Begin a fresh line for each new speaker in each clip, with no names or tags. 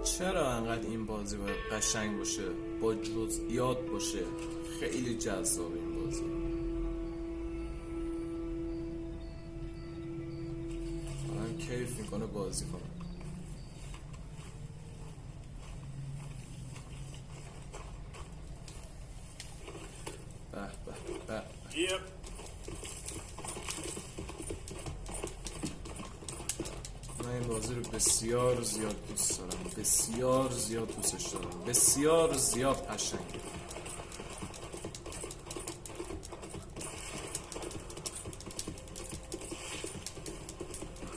چرا انقدر این بازی باید قشنگ باشه، با جزئیات باشه؟ خیلی جذاب این بازی. من کیف میکنه بازی کنم. به من این بازی رو بسیار زیاد دوست دارم، بسیار زیاد دوستش دارم، بسیار زیاد قشنگه.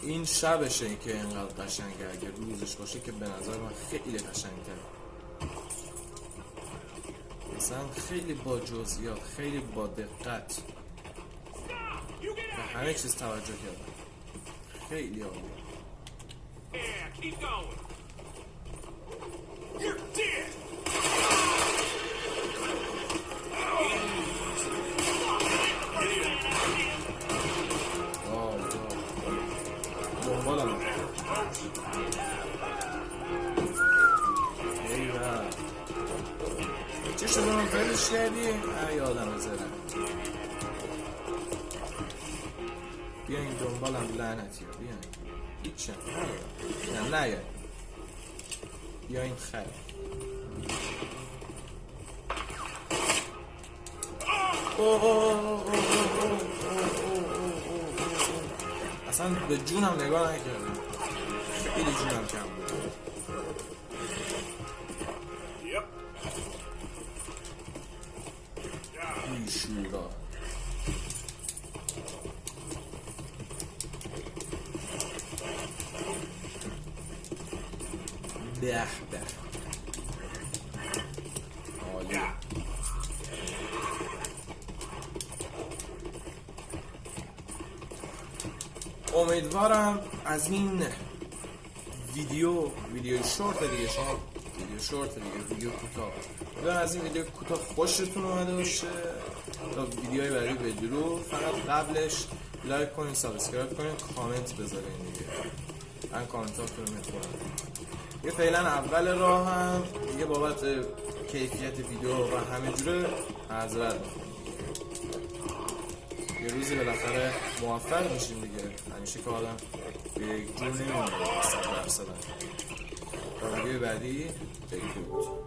این شبشه این که اینقدر قشنگه، اگه روزش باشه که به نظر من خیلی قشنگتره. مثلا خیلی با جزئیات، خیلی با دقت به همه چیز توجه کردم. خیلی عالیه. دنبالم چه شده من فیلش کردی؟ یادم زدم. بیاین دنبالم لعنتی ها، بیاین. هیچم نه بیاین خیلی اصلا به جونم نگاه نکردم، خیلی جونم کم بود. بیشورا به عالیه. امیدوارم از این ویدیو شورت دیگه، شما ویدیو شورت دیگه، ویدیو کوتاه، امیدوارم از این ویدیو کوتاه خوشتون اومده باشه. تا ویدیوهای بعدی بدرو، فقط قبلش لایک کنین، سابسکرایب کنین، کامنت بذارین دیگه. من کامنتاتون رو میخونم. یه فعلا اول راه هم دیگه بابت کیفیت ویدیو و همه جوره معذرت میخوام. یه روزی بالاخره موفق میشیم دیگه. همیشه که آدم به یک جور نمیمونه 100%. تا ویدیو بعدی بدرود.